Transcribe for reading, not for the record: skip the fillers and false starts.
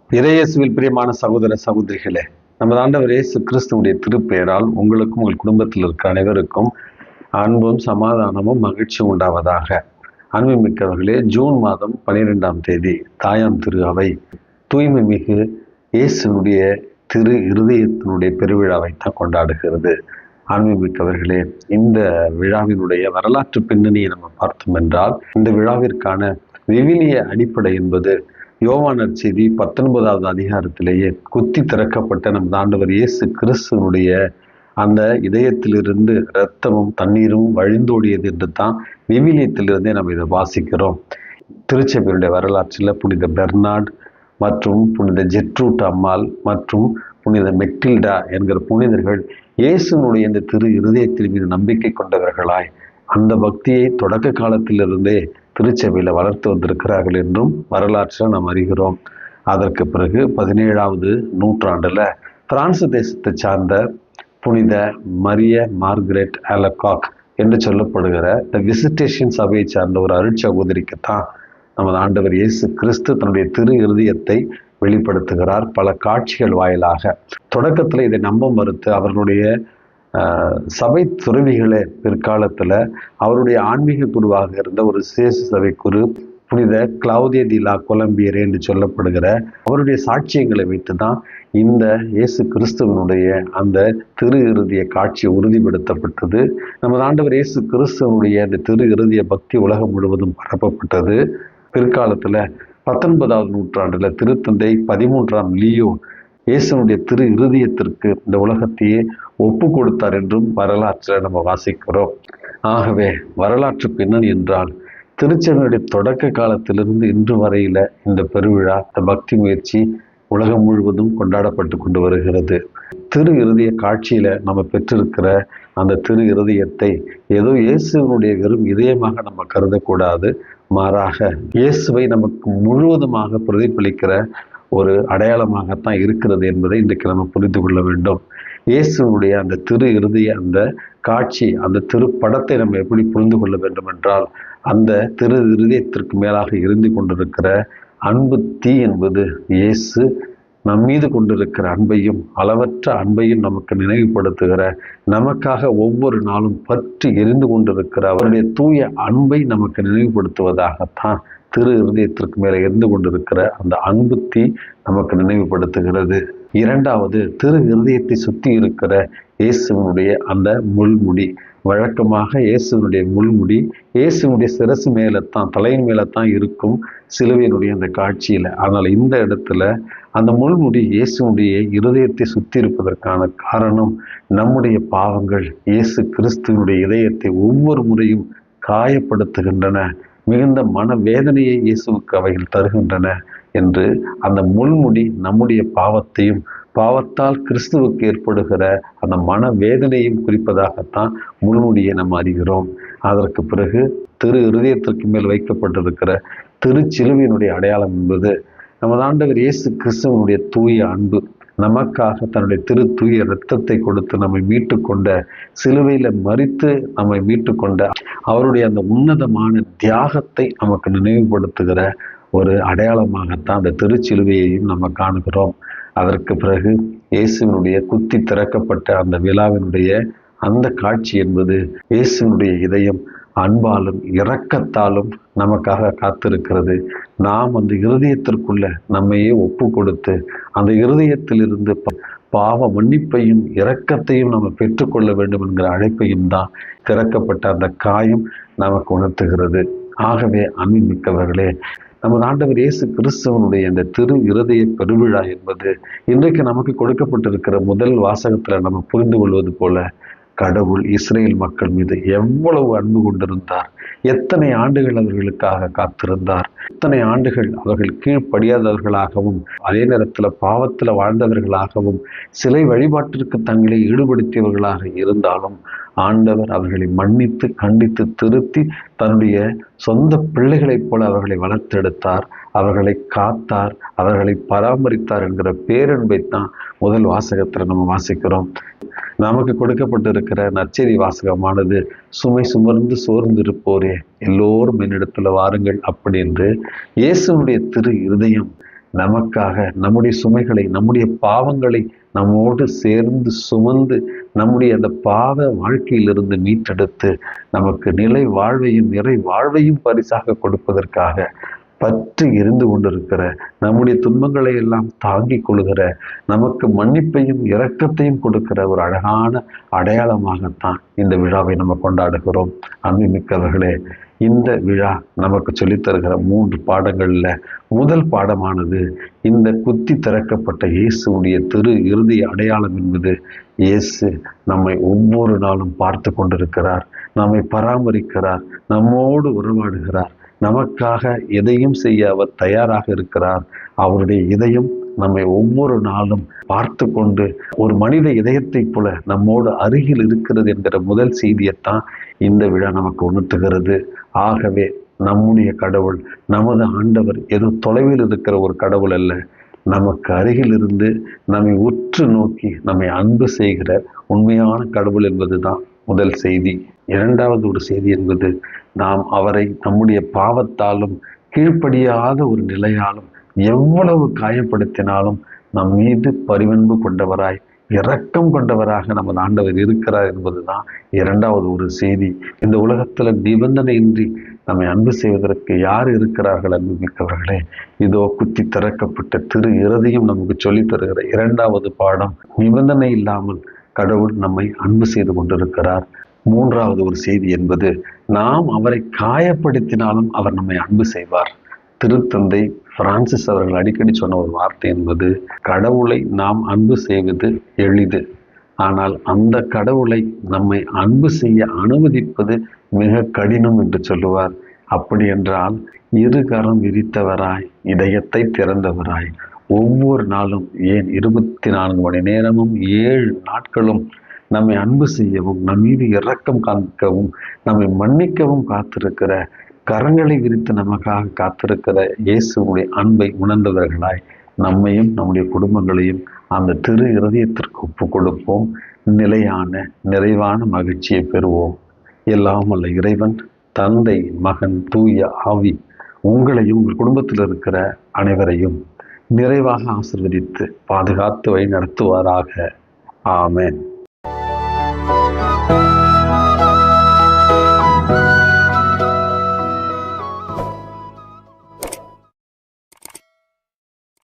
இறையேசுவில் பிரியமான சகோதர சகோதரிகளே, நமது ஆண்டவர் இயேசு கிறிஸ்துவுடைய திருப்பெயரால் உங்களுக்கும் உங்கள் குடும்பத்தில் இருக்கிற அனைவருக்கும் அன்பும் சமாதானமும் மகிழ்ச்சியும் உண்டாவதாக. அன்புமிக்கவர்களே, ஜூன் மாதம் 12ஆம் தேதி தாயாம் திரு அவை தூய்மை மிகு இயேசுனுடைய திரு இருதயத்தினுடைய பெருவிழாவை தான் கொண்டாடுகிறது. அன்புமிக்கவர்களே, இந்த விழாவினுடைய வரலாற்று பின்னணியை நம்ம பார்த்தோம் என்றால், இந்த விழாவிற்கான விவிலிய அடிப்படை என்பது யோவான் நற்செய்தி 19வது அதிகாரத்திலேயே குத்தி திறக்கப்பட்ட நம் ஆண்டவர் இயேசு கிறிஸ்துவனுடைய அந்த இதயத்திலிருந்து இரத்தமும் தண்ணீரும் வழிந்தோடியது என்று தான் விவிலியத்திலிருந்தே நம்ம இதை வாசிக்கிறோம். திருச்சபையுடைய வரலாற்றில் புனித பெர்னார்ட் மற்றும் புனித ஜெட்ரூட் அம்மாள் மற்றும் புனித மெட்டில்டா என்கிற புனிதர்கள் இயேசுனுடைய இந்த திரு இருதயத்தின் மீது நம்பிக்கை கொண்டவர்களாய் அந்த பக்தியை தொடக்க காலத்திலிருந்தே திருச்சபையில் வளர்த்து வந்திருக்கிறார்கள் என்றும் வரலாற்றில் நாம் அறிகிறோம். அதற்கு பிறகு 17வது நூற்றாண்டில் பிரான்சு தேசத்தை சார்ந்த புனித மரிய மார்கரெட் அலகாக் என்று சொல்லப்படுகிற த விசிட்டேஷன் சபையை சார்ந்த ஒரு அருட்சகோதரிக்குத்தான் நமது ஆண்டவர் இயேசு கிறிஸ்து தன்னுடைய திரு இருதயத்தை வெளிப்படுத்துகிறார் பல காட்சிகள் வாயிலாக. தொடக்கத்தில் இதை நம்ப மறுத்து அவர்களுடைய சபை துறவிகளே பிற்காலத்தில் அவருடைய ஆன்மீக குருவாக இருந்த ஒரு சேச சபை குரு புனித கிளவுதிய தி லா கொலம்பியரே என்று சொல்லப்படுகிற அவருடைய சாட்சியங்களை வைத்து தான் இந்த இயேசு கிறிஸ்துவனுடைய அந்த திரு இறுதிய காட்சி உறுதிப்படுத்தப்பட்டது. நமது ஆண்டவர் இயேசு கிறிஸ்துவனுடைய அந்த திரு இறுதிய பக்தி உலகம் முழுவதும் பரப்பப்பட்டது. பிற்காலத்தில் 19வது நூற்றாண்டில் திருத்தந்தை 13ஆம் லியோ இயேசுனுடைய திரு இருதயத்திற்கு இந்த உலகத்தையே ஒப்பு கொடுத்தார் என்றும் வரலாற்றில் நம்ம வாசிக்கிறோம். ஆகவே வரலாற்று பின்னணி என்றால் திருச்சபையுடைய தொடக்க காலத்திலிருந்து இன்று வரையில இந்த பெருவிழா, இந்த பக்தி முயற்சி உலகம் முழுவதும் கொண்டாடப்பட்டு கொண்டு வருகிறது. திரு இருதய காட்சியில நம்ம பெற்றிருக்கிற அந்த திரு இருதயத்தை ஏதோ இயேசுவனுடைய வெறும் இதயமாக நம்ம கருதக்கூடாது. மாறாக இயேசுவை நமக்கு முழுவதுமாக பிரதிபலிக்கிற ஒரு அடையாளமாகத்தான் இருக்கிறது என்பதை இன்றைக்கு நம்ம புரிந்து கொள்ள வேண்டும். இயேசுனுடைய அந்த திரு இருதய அந்த காட்சி, அந்த திருப்படத்தை நம்ம எப்படி புரிந்து கொள்ள வேண்டும் என்றால், அந்த திரு இருதயத்திற்கு மேலாக இருந்து கொண்டிருக்கிற அன்பு தீ என்பது இயேசு நம் மீது கொண்டிருக்கிற அன்பையும் அளவற்ற அன்பையும் நமக்கு நினைவுபடுத்துகிற, நமக்காக ஒவ்வொரு நாளும் பற்றி எரிந்து கொண்டிருக்கிற அவருடைய தூய அன்பை நமக்கு நினைவுபடுத்துவதாகத்தான் திரு இருதயத்திற்கு மேலே இருந்து கொண்டிருக்கிற அந்த அன்பு தீ நமக்கு நினைவுபடுத்துகிறது. இரண்டாவது, திரு இருதயத்தை சுற்றி இருக்கிற இயேசுவனுடைய அந்த முள்முடி. வழக்கமாக இயேசுவனுடைய முள்முடி இயேசுவனுடைய சிரசு மேலத்தான், தலையின் மேலத்தான் இருக்கும் சிலுவையினுடைய அந்த காட்சியில. ஆனால் இந்த இடத்துல அந்த முள்முடி இயேசுனுடைய இருதயத்தை சுற்றி இருப்பதற்கான காரணம், நம்முடைய பாவங்கள் இயேசு கிறிஸ்துவனுடைய இதயத்தை ஒவ்வொரு முறையும் காயப்படுத்துகின்றன, மிகுந்த மன வேதனையை இயேசுவுக்கு அவைகள் தருகின்றன என்று அந்த முள்முடி நம்முடைய பாவத்தையும் பாவத்தால் கிறிஸ்துவுக்கு ஏற்படுகிற அந்த மன வேதனையும் குறிப்பதாகத்தான் முள்முடியை நம்ம அறிகிறோம். அதற்கு பிறகு திரு இருதயத்திற்கு மேல் வைக்கப்பட்டிருக்கிற திருச்சிலுவையினுடைய அடையாளம் என்பது நமது ஆண்டவர் இயேசு கிறிஸ்துவனுடைய தூய அன்பு. நமக்காக தன்னுடைய திரு தூய இரத்தத்தை கொடுத்து நம்மை மீட்டு கொண்ட, சிலுவையில மரித்து நம்மை மீட்டு கொண்ட அவருடைய அந்த உன்னதமான தியாகத்தை நமக்கு நினைவுபடுத்துகிற ஒரு அடையாளமாகத்தான் அந்த திருச்சிலுவையையும் நம்ம காணுகிறோம். அதற்கு பிறகு இயேசுவினுடைய குத்தி திறக்கப்பட்ட அந்த விழாவினுடைய அந்த காட்சி என்பது இயேசுவினுடைய இதயம் அன்பாலும் இரக்கத்தாலும் நமக்காக காத்திருக்கிறது. நாம் அந்த இருதயத்திற்குள்ள நம்மையே ஒப்பு கொடுத்து அந்த இருதயத்திலிருந்து பாவ மன்னிப்பையும் இரக்கத்தையும் நம்ம பெற்றுக்கொள்ள வேண்டும் என்கிற அழைப்பையும் தான் திறக்கப்பட்ட அந்த காயம் நமக்கு உணர்த்துகிறது. ஆகவே அன்புமிக்கவர்களே, நமது ஆண்டவர் இயேசு கிறிஸ்துவனுடைய இந்த திரு இருதய பெருவிழா என்பது இன்றைக்கு நமக்கு கொடுக்கப்பட்டிருக்கிற முதல் வாசகத்துல நம்ம புரிந்து கொள்வது போல, கடவுள் இஸ்ரேல் மக்கள் மீது எவ்வளவு அன்பு கொண்டிருந்தார், எத்தனை ஆண்டுகள் அவர்களுக்காக காத்திருந்தார், எத்தனை ஆண்டுகள் அவர்கள் கீழ்ப்படியாதவர்களாகவும் அதே நேரத்தில் பாவத்தில் வாழ்ந்தவர்களாகவும் சிலை வழிபாட்டிற்கு தங்களை ஈடுபடுத்தியவர்களாக இருந்தாலும் ஆண்டவர் அவர்களை மன்னித்து கண்டித்து திருத்தி தன்னுடைய சொந்த பிள்ளைகளைப் போல அவர்களை வளர்த்தெடுத்தார், அவர்களை காத்தார், அவர்களை பராமரித்தார் என்கிற பேரன்பைத்தான் முதல் வாசகத்தில் நம்ம வாசிக்கிறோம். நமக்கு கொடுக்கப்பட்டிருக்கிற நற்செய்தி வாசகமானது சுமை சுமர்ந்து சோர்ந்திருப்போரே எல்லோரும் என்னிடத்துல வாருங்கள் அப்படி என்று இயேசுனுடைய திரு இருதயம் நமக்காக நம்முடைய சுமைகளை, நம்முடைய பாவங்களை நம்மோடு சேர்ந்து சுமந்து நம்முடைய அந்த பாவ வாழ்க்கையிலிருந்து மீட்டெடுத்து நமக்கு நிலை வாழ்வையும் நிறை வாழ்வையும் பரிசாக கொடுப்பதற்காக பற்றி எரிந்து கொண்டிருக்கிற, நம்முடைய துன்பங்களை எல்லாம் தாங்கிக் கொள்கிற, நமக்கு மன்னிப்பையும் இரக்கத்தையும் கொடுக்கிற ஒரு அழகான அடையாளமாகத்தான் இந்த விழாவை நம்ம கொண்டாடுகிறோம். அன்புமிக்கவர்களே, இந்த விழா நமக்கு சொல்லித்தருகிற 3 பாடங்கள்ல முதல் பாடமானது இந்த குத்தி திறக்கப்பட்ட இயேசுடைய திரு இறுதி அடையாளம் என்பது இயேசு நம்மை ஒவ்வொரு நாளும் பார்த்து கொண்டிருக்கிறார், நம்மை பராமரிக்கிறார், நம்மோடு உறவாடுகிறார், நமக்காக எதையும் செய்ய அவர் தயாராக இருக்கிறார். அவருடைய இதயம் நம்மை ஒவ்வொரு நாளும் பார்த்து கொண்டு ஒரு மனித இதயத்தைப் போல நம்மோடு அருகில் இருக்கிறது என்கிற முதல் செய்தியைத்தான் இந்த விழா நமக்கு உணர்த்துகிறது. ஆகவே நம்முடைய கடவுள், நமது ஆண்டவர் ஏதோ தொலைவில் இருக்கிற ஒரு கடவுள் அல்ல, நமக்கு அருகில் இருந்து நம்மை உற்று நோக்கி நம்மை அன்பு செய்கிற உண்மையான கடவுள் என்பதுதான் முதல் செய்தி. இரண்டாவது ஒரு செய்தி என்பது, நாம் அவரை நம்முடைய பாவத்தாலும் கீழ்ப்படியாத ஒரு நிலையாலும் எவ்வளவு காயப்படுத்தினாலும் நம் மீது பரிவன்பு கொண்டவராய் இரக்கம் கொண்டவராக நமது ஆண்டவர் இருக்கிறார் என்பதுதான் இரண்டாவது ஒரு செய்தி. இந்த உலகத்துல நிபந்தனையின்றி நம்மை அன்பு செய்வதற்கு யார் இருக்கிறார்கள்? அன்பு மிக்கவர்களே, இதோ குத்தி திறக்கப்பட்ட திரு இருதயம் நமக்கு சொல்லித் தருகிற இரண்டாவது பாடம், நிபந்தனை இல்லாமல் கடவுள் நம்மை அன்பு செய்து கொண்டிருக்கிறார். மூன்றாவது ஒரு செய்தி என்பது, நாம் அவரை காயப்படுத்தினாலும் அவர் நம்மை அன்பு செய்வார். திருத்தந்தை பிரான்சிஸ் அவர்கள் அடிக்கடி சொன்ன ஒரு வார்த்தை என்பது, கடவுளை நாம் அன்பு செய்வது எளிது, ஆனால் அந்த கடவுளை நம்மை அன்பு செய்ய அனுமதிப்பது மிக கடினம் என்று சொல்லுவார். அப்படி என்றால், இரு கரம் விரித்தவராய், இதயத்தை திறந்தவராய், ஒவ்வொரு நாளும், ஏன் 24 மணி நேரமும் 7 நாட்களும் நம்மை அன்பு செய்யவும், நம் மீது இரக்கம் காக்கவும், நம்மை மன்னிக்கவும் காத்திருக்கிற, கரங்களை விரித்து நமக்காக காத்திருக்கிற இயேசுடைய அன்பை உணர்ந்தவர்களாய் நம்மையும் நம்முடைய குடும்பங்களையும் அந்த திரு இருதயத்திற்கு ஒப்பு கொடுப்போம். நிலையான நிறைவான மகிழ்ச்சியை பெறுவோம். எல்லாம் வல்ல இறைவன், தந்தை, மகன், தூய ஆவி உங்களையும் உங்கள் குடும்பத்தில் இருக்கிற அனைவரையும் நிறைவாக ஆசீர்வதித்து பாதுகாத்து வழி நடத்துவாராக. ஆமென்.